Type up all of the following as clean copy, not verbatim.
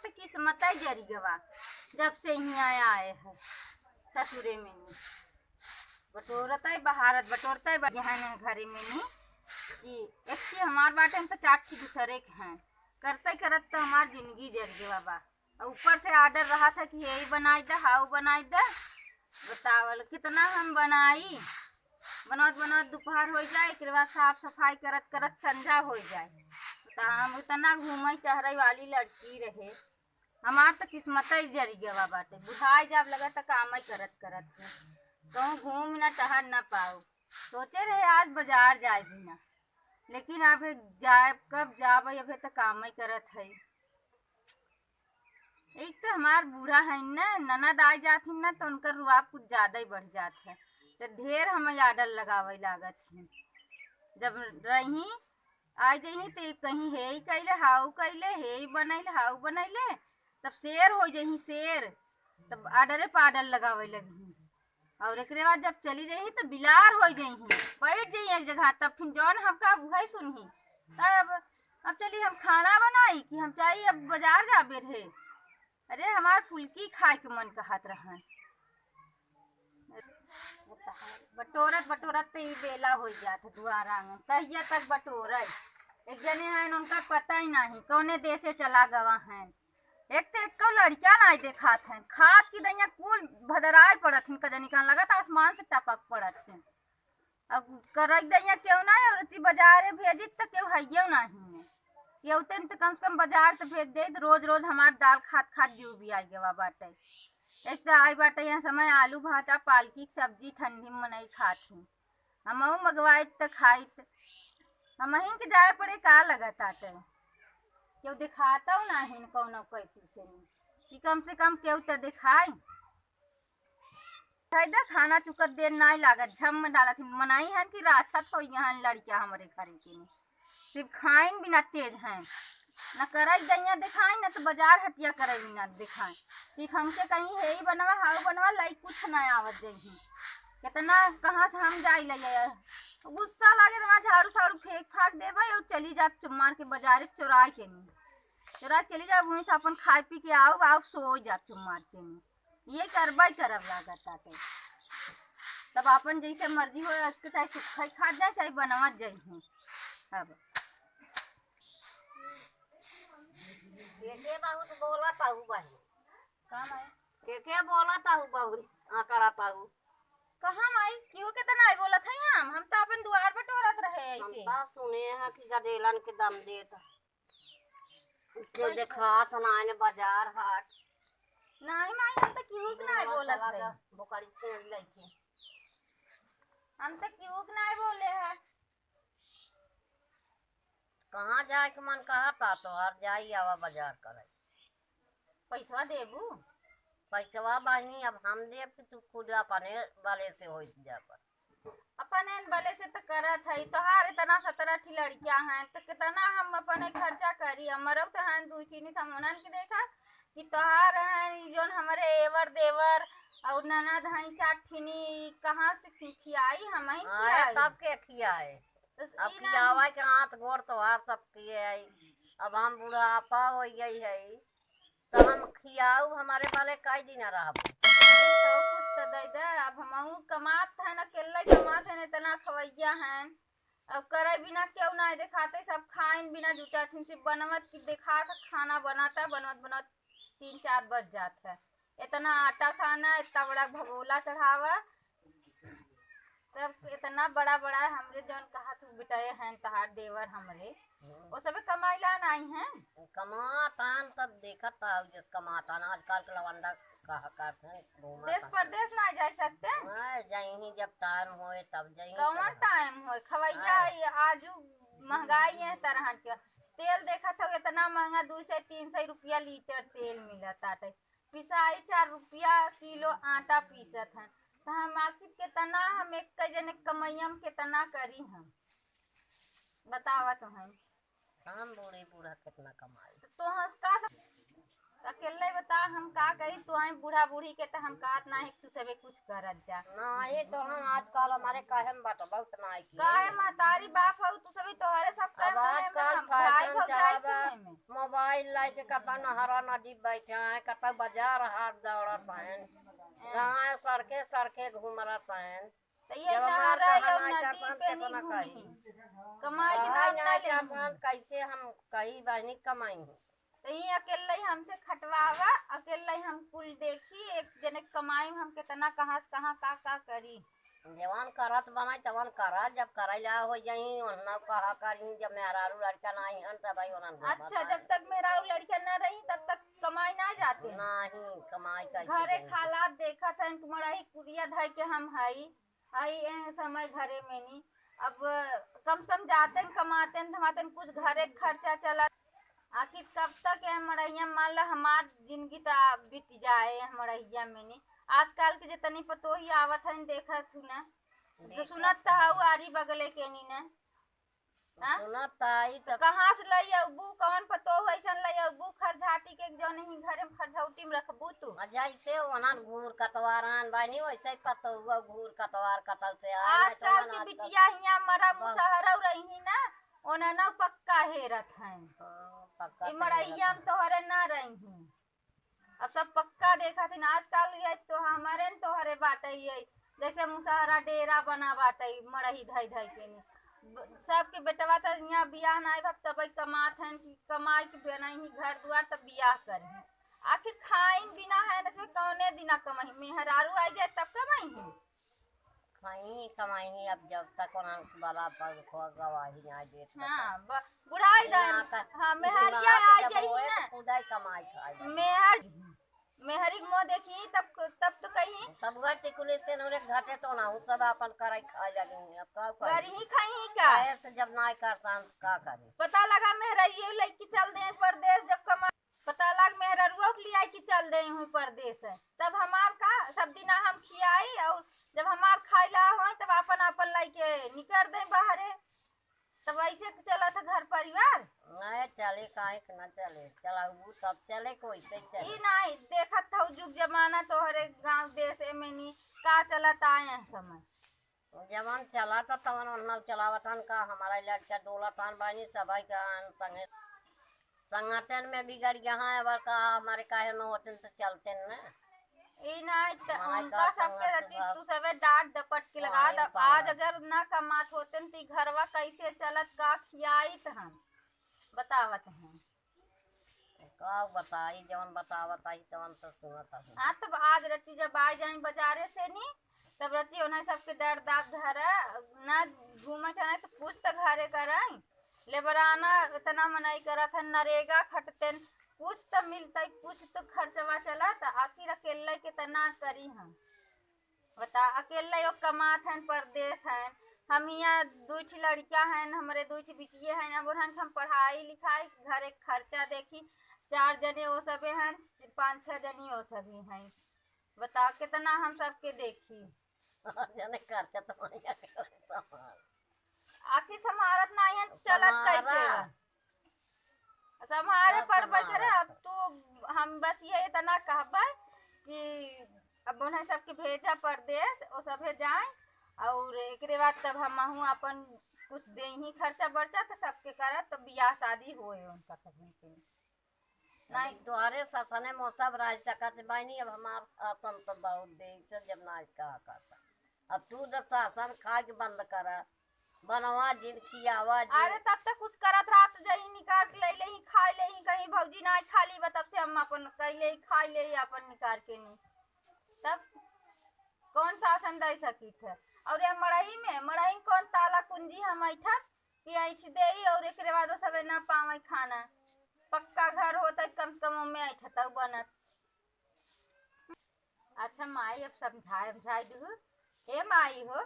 तो किस्मत ही जरी गवा जब से यहाँ आए हैं ससुरे में नहीं बटोरता है बहारत बटोरता है यहाँ घरे में नहीं कि एक चीज हमार बाटे में तो 4 चीज दूसरे के हैं करते करत तो हमार जिंदगी जर गवा बा। ऊपर से ऑर्डर रहा था कि यही बनाई दे हाउ बनाई दे बतावल कितना हम बनाई बनौत बनौत दोपहर हो जाए एक बाद साफ सफाई करत करत संझा हो जाए तो हम इतना घूम टहरे वाली लड़की रहे हमार तो किस्मत ही जरी गवा बाटे बुढ़ाई जब लगा तो काम ही करत करत कहूँ घूम न टहर न पाओ सोचे रहे आज बाजार जाए भी ना लेकिन अब जाए कब जाब अभी तो काम ही करत है। एक तो हमार बूढ़ा है ना ननद आ जाती ना तो उनका रुआब कुछ ज़्यादा ही बढ़ जात है तो ढेर हमें आडर लगावे लागत है जब रही आ जही तो कहीं हे ही कैले हाउ कैले हे ही बनैले हाउ बनैले तब शेर हो जही शेर तब आडरे पर आडर लगावे लगी और एक बाद जब चली रही तो बिलार हो जही बैठ जही एक जगह तब फिर जौन हमका वही सुनही तब अब चली हम खाना बनाई कि हम चाहिए अब बाजार जाबे रहे अरे हमार फुल्की खाए के मन कहत रहा बटोरत बटोरत तो ये बेला हो जाता दुआरा में कहिया तक बटोर एक जने हैं उनका पता ही नहीं कौने देश से चला गवा हैं एक तो एक लड़कियां नहीं देखात हैं खाद की दैया कुल भदराए पड़त हिन कजनी का लगत आसमान से टपक पड़त हिन अब कर दैया क्यों ना औरती बाजार भेजी तो क्यों है नहीं केहू तो कम से कम बाजार तो भेज दे रोज रोज हमार दाल खात खात जीव भी आई गवा बाटे एक तो आई बाटे यहाँ समय आलू भाजा पालकी की सब्जी ठंडी में नहीं खाती हम मंगवाई तो खाई हम के जाए पड़े का लगत आटे क्यों दिखाता नहीं कौनो कैटी से नहीं कि कम से कम क्यों तो दिखाई फायदा खाना चुकत देर नहीं लागत झम में डालत मनाई है कि राछत हो यहाँ लड़कियां हमारे घर के सिर्फ खाइन बिना तेज हैं न कर दैया दिखाई न तो बाजार हटिया करे बिना दिखाए सिर्फ हमके कहीं हे ही बनवा हाउ बनवा लाई कुछ ना आवत जही कितना कहाँ से हम जाई ले गुस्सा लागे तो झाड़ू साड़ू फेंक फाक देवे और चली जा चुमार के बाजार चोराई के नहीं चोरा चली जा वहीं से अपन खाए पी के आओ आओ सो जा चुमार के नहीं ये करबा करब लागत आटे तब अपन जैसे मर्जी हो चाहे सुखा खा जाए चाहे बनवा जाए अब के बहुत बोला ताऊ बहन काम है के बोला ताऊ बहु करा ताऊ कहाँ माई क्यों के तना बोला था हम तो अपन द्वार पर टोरत रहे ऐसे हम सुने हैं कि गडेलन के दम देता के देखात ना ने बाजार हाट नहीं माई हम तो क्यों के नहीं बोला था बोकरी छेड़ लइके हम तो क्यों के नहीं बोले हैं कहाँ जाए के मन कहा था तो हर जाई आवा बाजार करे पैसा देबू पैसवा बहनी अब हम देव कि तू खुद अपने वाले से हो जा पर अपने वाले से तो करत है तोहार इतना 17 लड़कियां हैं तो कितना हम अपने खर्चा करी हमारो तो हैं दू चीनी था उनन के देखा कि तोहार हैं जोन हमारे एवर देवर और ननद हैं 4 ठीनी कहाँ से खियाई हम ही खियाई तब के खियाए अब खियावा के हाथ गोड़ तो हार तब किए अब हम बुढ़ापा हो गई है तो हम खियाऊ हमारे वाले कई दिन रहा तो कुछ तो दे दे अब हम कमात है ना अकेले कमात है इतना खवैया हैं अब करे बिना क्यों ना दिखाते सब खाइन बिना जुटा थी सिर्फ बनवत की दिखा खाना बनाता बनवत बनवत 3-4 बज जाता है इतना आटा साना इतना बड़ा भगोला चढ़ावा तब इतना बड़ा बड़ा हमरे जौन कहा तू बिटाए हैं तहार देवर हमरे वो सब कमाइला नहीं है कमातान तब देखा था जिस कमातान आजकल के लवंडा कहा करते हैं देश प्रदेश ना जा सकते जाही जब टाइम होए तब जाही कौन टाइम हो खवैया आजू महंगाई है तरह के तेल देखा था इतना महंगा 200-300 रुपया लीटर तेल मिलता है पिसाई 4 रुपया किलो आटा पीसत है तो हम आखिर कितना हम एक जने कमैया में कितना करी हम बतावा तो हम बूढ़ी बूढ़ा कितना कमाई तो हंसका अकेले बता हम का करी तो हम बूढ़ा बूढ़ी के तो हम कहत नहीं तू सबे कुछ करत जा नहीं तो हम आजकल हमारे काहे में बात बहुत नहीं की काहे महतारी बाप हो तू सबे तोहरे सब अब आजकल फैशन चलावा मोबाइल लाई के कता नहरा नदी बैठे हैं, कता बाजार हाट दौड़त हैं, कहाँ सड़के सड़के घूमरत हैं। तो ये जब हमार नहरा या कहना नदी चाहता पे कितना नहीं कही घूमी कमाई के कमाई नाम ना ना ले चाहता कैसे हम कही बहनी कमाई। तो ये अकेले ही हमसे खटवावा, अकेले ही हम कुल देखी एक जने कमाई हम कितना कहाँ से कहाँ का करी। जवान करत बनाई तवन करा, जब करैला हो जाई ओना कहा करी, जब मेहरारू लड़का नहीं हन तब आई ओना अच्छा जब तक मेरा लड़का न रही तब तक कमाई ना जाते नहीं कमाई कैसे घरे देनी। खालात देखा था मड़ाई कुड़िया धाई के हम आई समय घरे में नहीं अब कम से कम जाते न कमाते न धमाते न कुछ घरे खर्चा चला। आखिर कब तक है मड़ैया मान ला हमार जिंदगी तो बीत जाए मड़ैया में नहीं। आजकल के जितनी पतो ही आवत है देखा थू ना तो सुनत तो हऊ आरी बगले के नी ना सुनत आई तो कहाँ से लई अबू कौन पतो ऐसन लई अबू खरझाटी के जो नहीं घरे में खरझौटी में रखबू तू जैसे ओना घूर कतवारान बानी वैसे पतो हुआ घूर कतवार कतल से आजकल की बिटिया हिया मरा मुसहरा रही ना ओना ना पक्का हेरत है मड़ैया में तोहरे ना रही अब सब पक्का देखा थी आजकल ये तो हमारे न तोहरे बाटे ये जैसे मुसहरा डेरा बना बाटे मड़ही धई धई के नहीं सबके बेटवा तो यहाँ बियाह ना आए तब कमात हैं कि कमाई के बिना ही घर द्वार तब बियाह करें आखिर खाइन बिना है ना कौने दिना कमाई मेहरारू आई जाए तब कमाई है खाई कमाई अब जब तक ओना बड़ा पग गवाही ना दे हाँ बुढ़ाई दान हाँ मेहरिया आ जाई ना खुदाई कमाई खाई मेहरी मोह देखी तब तो कहीं सब घर टिकुले से नोरे घाटे तो ना हूं सब अपन कराई खाई लगेंगे। अब का करी ही खाई का ऐसे जब ना करता का करे पता लगा मेहरिया लड़की चल दे परदेश जब कमा पता लग मेहरुआ के लिए कि चल दे हूँ परदेश तब हमार का सब दिन हम खियाई और जब हमार खाइला हो तब अपन अपन लाई के निकल दे बाहरे तब ऐसे चला था घर परिवार नहीं चले काहे ना चले चलाऊ तब चले कोई से चले ई नहीं देखत था जुग जमाना तोहरे गांव देश में नहीं का चलत आए समय जवान चला था तवन ओना चलावतन का हमारा लड़का डोलतन बानी सबाई का संगे संगठन में बिगड़ गया है अबर का हमारे काहे में होते तो चलते न ई नहीं उनका सबके रची तू सबे डांट डपट के लगा दब आज अगर ना कमात होते तो घरवा कैसे चलत का खियाइत हम बतावत हैं का बताई जवन बतावत आई तवन तो सुनत है। हाँ तब आज रची जब आ जाए बाजारे से नहीं तब रची उन्हें सबके डर दाब धरा ना घूमे जाए तो कुछ तो घरे कराई लेबराना इतना मनाई करत है नरेगा खटते कुछ तो मिलता कुछ तो खर्चवा चला तो आखिर अकेले के तना करी हम बता अकेले यो कमात हैं परदेश हैं हम यहाँ दो लड़कियां हैं हमारे दो बिटिये हैं अब हम पढ़ाई लिखाई घर एक खर्चा देखी 4 जने वो सभी हैं 5-6 जनी वो सभी हैं बता कितना हम सबके देखी जने खर्चा तो आखिर समारत ना है चलत कैसे हमारे पढ़ करे अब तू हम बस ये इतना कहबे कि अब उन्हें सबके भेजा परदेश वो सभे जाए और एक बाद तब हम अपन कुछ दे ही खर्चा बर्चा तो सबके करे तो बियाह शादी होए उनका सभी के नहीं तुम्हारे ससने मौसम राज सकत बानी अब हमार अपन तो बहुत देख जब ना कहा करता अब तू दस शासन खा के बंद करा बनवा जिन खियावा अरे तब तक कुछ करत रहा तो जही निकाल के ले ही खा ले ही कहीं भौजी ना खाली बा तब से हम अपन कैले खा ले अपन निकाल के नहीं तब कौन शासन दे सकी थे और ये मड़ही कौन ताला कुंजी हम ऐठा कि ऐठ दे और एक बाद सब ना पावे खाना पक्का घर होता कम से कम में ऐठा तब बनत। अच्छा माई अब समझाए दू ए माई हो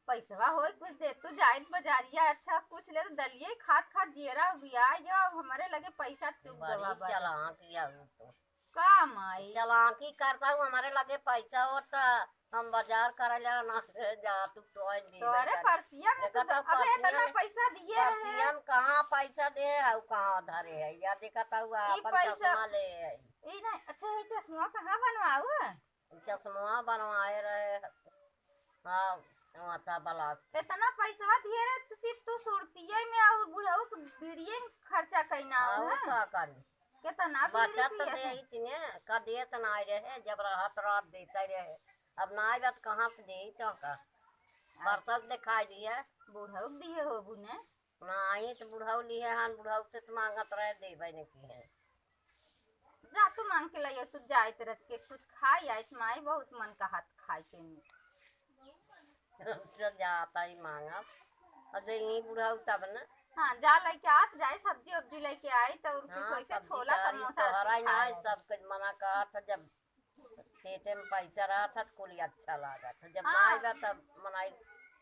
पैसवा हो कुछ दे तू जाए बजारिया अच्छा कुछ ले तो दलिए खाद जीरा बिया जो हमारे लगे पैसा चुप गवा चलाकी तो का माई चलाकी करता हूँ हमारे लगे पैसा होता हम बाजार कर ना जा तू तोरे परसिया अबे इतना पैसा दिए रहे कहाँ पैसा दे है कहाँ धरे है या देखता हुआ अपन चश्मा ले है ई नहीं अच्छा है चश्मा कहाँ बनवाऊ है चश्मा बनवाए रहे हाँ आता ब्लाउज इतना पैसा ढेर तू सिर्फ तू सुरतिये में और बुढ़ऊ के बीड़िए में खर्चा कइना और है का करी कितना बीड़ी बचत पिए दे है। इतने का देत नहीं रहे जब राहत रात देते रहे अब ना बात कहाँ से दे तो का बरसात दिखाई दिया बुढ़ऊ के दिए हो बुने ना आई तो बुढ़ाऊ लिए हन बुढ़ाऊ से तो मांगत रहे दे भाई की है जा तू मांग के लाइयो तू जाइत रत के कुछ खाई आइत माई बहुत मन का हाथ खाई के नहीं तो जाता ही मांगा अरे यही बुढ़ाऊ तब न हाँ जा लेके आत जाए सब्जी वब्जी लेके आई तो कुछ हाँ वैसे सब्जी छोला चारी समोसा तो हरा रत्ती खा ना लेंगे। सब कुछ मना कहा था जब पेटे में पैसा रहा था तो कुल अच्छा लगा था जब ना हाँ। आएगा तब मनाई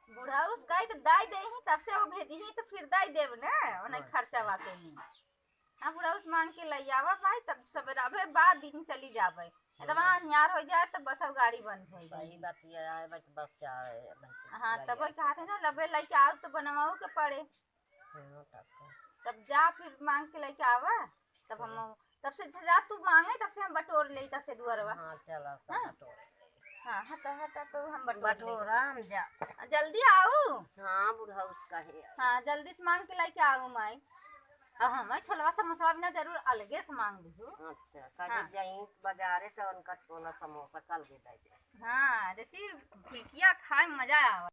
बूढ़ा उसका तो दाई दे ही तब से वो भेजी ही तो फिर दाई देव ना उन्हें खर्चा वाके ही हाँ बूढ़ा उस मांग के लई आवा भाई तब सब अबे बाद दिन चली जावे तो वहाँ न्यार हो जाए तो बस अब गाड़ी बंद हो सही जाए बात ये है बस बस चाहे हाँ तब वही कहा थे ना लबे लेके आओ तो बनवाओ के पड़े हाँ, तब जा फिर मांग के लेके आवा तब हम तब से जा तू मांगे तब से हम बटोर ले तब से दुअरवा हाँ चलो हाँ? बटोरा हाँ हटा हटा तो हम बटोर लेंगे। हम जा जल्दी आओ हाँ बुढ़ा उसका है हाँ जल्दी से मांग के लेके आओ माई अब हमें छोलवा समोसा भी ना जरूर अलगे से मांग ली अच्छा कल हाँ। जाई बाजारे तो उनका छोला समोसा कल भी दे हाँ जैसे फुल्किया खाए में मजा आवा